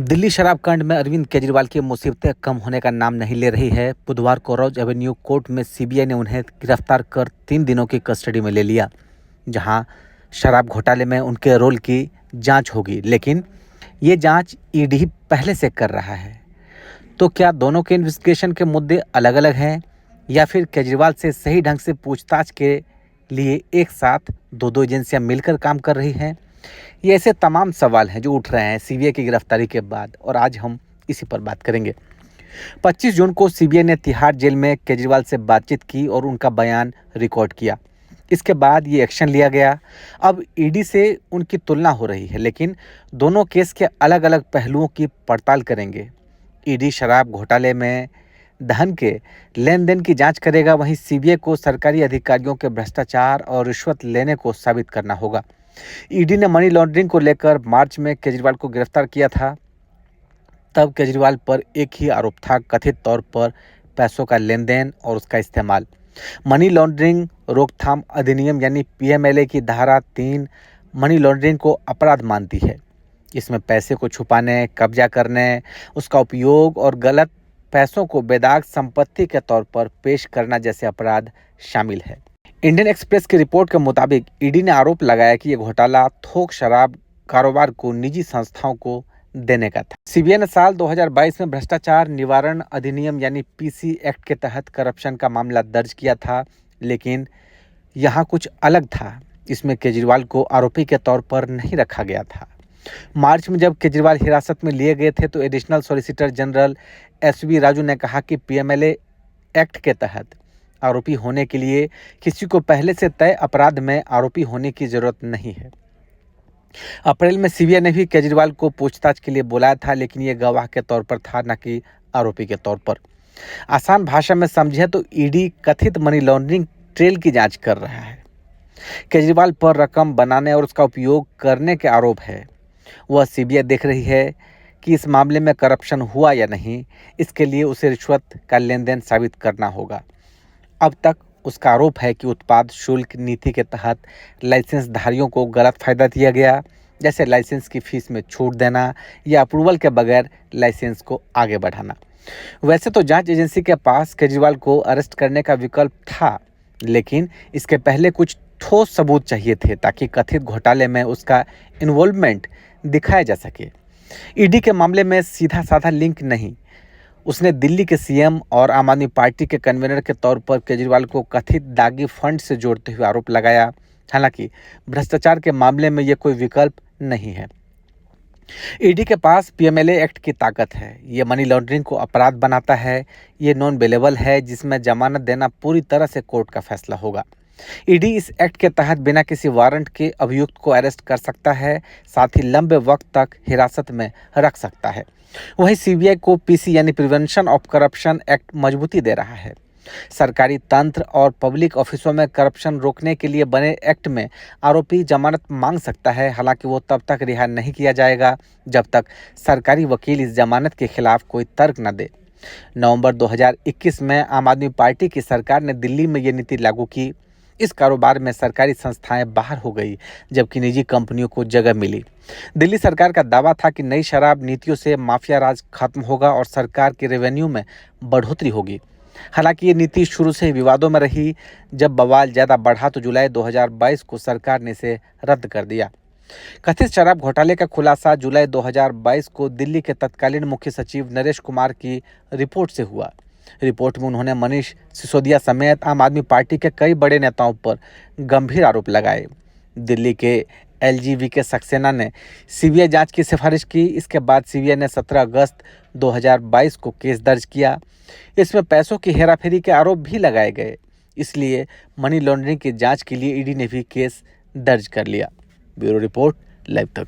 दिल्ली शराब कांड में अरविंद केजरीवाल की मुसीबतें कम होने का नाम नहीं ले रही है। बुधवार को रोज एवेन्यू कोर्ट में सीबीआई ने उन्हें गिरफ्तार कर 3 दिनों की कस्टडी में ले लिया, जहां शराब घोटाले में उनके रोल की जांच होगी। लेकिन ये जांच ईडी पहले से कर रहा है। तो क्या दोनों के इन्वेस्टिगेशन के मुद्दे अलग अलग हैं, या फिर केजरीवाल से सही ढंग से पूछताछ के लिए एक साथ दो एजेंसियां मिलकर काम कर रही हैं? ये ऐसे तमाम सवाल हैं जो उठ रहे हैं सीबीआई की गिरफ्तारी के बाद, और आज हम इसी पर बात करेंगे। 25 जून को सीबीआई ने तिहाड़ जेल में केजरीवाल से बातचीत की और उनका बयान रिकॉर्ड किया। इसके बाद ये एक्शन लिया गया। अब ईडी से उनकी तुलना हो रही है, लेकिन दोनों केस के अलग अलग पहलुओं की पड़ताल करेंगे। ईडी शराब घोटाले में धन के लेन देन की जांच करेगा, वहीं सीबीआई को सरकारी अधिकारियों के भ्रष्टाचार और रिश्वत लेने को साबित करना होगा। ईडी ने मनी लॉन्ड्रिंग को लेकर मार्च में केजरीवाल को गिरफ्तार किया था। तब केजरीवाल पर एक ही आरोप था, कथित तौर पर पैसों का लेन देन और उसका इस्तेमाल। मनी लॉन्ड्रिंग रोकथाम अधिनियम यानी पीएमएलए की धारा 3 मनी लॉन्ड्रिंग को अपराध मानती है। इसमें पैसे को छुपाने, कब्जा करने, उसका उपयोग और गलत पैसों को बेदाग संपत्ति के तौर पर पेश करना जैसे अपराध शामिल है। इंडियन एक्सप्रेस की रिपोर्ट के मुताबिक ईडी ने आरोप लगाया कि यह घोटाला थोक शराब कारोबार को निजी संस्थाओं को देने का था। सीबीआई ने साल 2022 में भ्रष्टाचार निवारण अधिनियम यानी पीसी एक्ट के तहत करप्शन का मामला दर्ज किया था, लेकिन यहाँ कुछ अलग था। इसमें केजरीवाल को आरोपी के तौर पर नहीं रखा गया था। मार्च में जब केजरीवाल हिरासत में लिए गए थे तो additional solicitor general SV Raju ने कहा कि पीएमएलए एक्ट के तहत आरोपी होने के लिए किसी को पहले से तय अपराध में आरोपी होने की जरूरत नहीं है। अप्रैल में सीबीआई ने भी केजरीवाल को पूछताछ के लिए बुलाया था, लेकिन ये गवाह के तौर पर था, न कि आरोपी के तौर पर। आसान भाषा में समझे तो ईडी कथित मनी लॉन्ड्रिंग ट्रेल की जांच कर रहा है। केजरीवाल पर रकम बनाने और उसका उपयोग करने के आरोप है। वह सीबीआई देख रही है कि इस मामले में करप्शन हुआ या नहीं। इसके लिए उसे रिश्वत का लेन देन साबित करना होगा। अब तक उसका आरोप है कि उत्पाद शुल्क नीति के तहत लाइसेंसधारियों को गलत फायदा दिया गया, जैसे लाइसेंस की फीस में छूट देना या अप्रूवल के बगैर लाइसेंस को आगे बढ़ाना। वैसे तो जांच एजेंसी के पास केजरीवाल को अरेस्ट करने का विकल्प था, लेकिन इसके पहले कुछ ठोस सबूत चाहिए थे ताकि कथित घोटाले में उसका इन्वॉल्वमेंट दिखाया जा सके। ईडी के मामले में सीधा साधा लिंक नहीं। उसने दिल्ली के सीएम और आम आदमी पार्टी के कन्वीनर के तौर पर केजरीवाल को कथित दागी फंड से जोड़ते हुए आरोप लगाया। हालांकि भ्रष्टाचार के मामले में यह कोई विकल्प नहीं है। ईडी के पास पीएमएलए एक्ट की ताकत है। ये मनी लॉन्ड्रिंग को अपराध बनाता है। ये नॉन बेलेबल है, जिसमें जमानत देना पूरी तरह से कोर्ट का फैसला होगा। ईडी इस एक्ट के तहत बिना किसी वारंट के अभियुक्त को अरेस्ट कर सकता है, साथ ही लंबे वक्त तक हिरासत में रख सकता है। वहीं सीबीआई को पीसी यानी प्रिवेंशन ऑफ करप्शन एक्ट मजबूती दे रहा है। सरकारी तंत्र और पब्लिक ऑफिसों में करप्शन रोकने के लिए बने एक्ट में आरोपी जमानत मांग सकता है। हालांकि वो तब तक रिहा नहीं किया जाएगा जब तक सरकारी वकील इस जमानत के खिलाफ कोई तर्क न दे। नवंबर 2021 में आम आदमी पार्टी की सरकार ने दिल्ली में ये नीति लागू की। इस कारोबार में सरकारी संस्थाएं बाहर हो गई, जबकि निजी कंपनियों को जगह मिली। दिल्ली सरकार का दावा था कि नई शराब नीतियों से माफिया राज खत्म होगा और सरकार के रेवेन्यू में बढ़ोतरी होगी। हालांकि ये नीति शुरू से ही विवादों में रही। जब बवाल ज़्यादा बढ़ा तो जुलाई 2022 को सरकार ने इसे रद्द कर दिया। कथित शराब घोटाले का खुलासा जुलाई 2022 को दिल्ली के तत्कालीन मुख्य सचिव नरेश कुमार की रिपोर्ट से हुआ। रिपोर्ट में उन्होंने मनीष सिसोदिया समेत आम आदमी पार्टी के कई बड़े नेताओं पर गंभीर आरोप लगाए। दिल्ली के एलजीवी सक्सेना ने सीबीआई जांच की सिफारिश की। इसके बाद सीबीआई ने 17 अगस्त 2022 को केस दर्ज किया। इसमें पैसों की हेराफेरी के आरोप भी लगाए गए। इसलिए मनी लॉन्ड्रिंग की जांच के लिए ईडी ने भी केस दर्ज कर लिया। ब्यूरो रिपोर्ट, लाइव तक।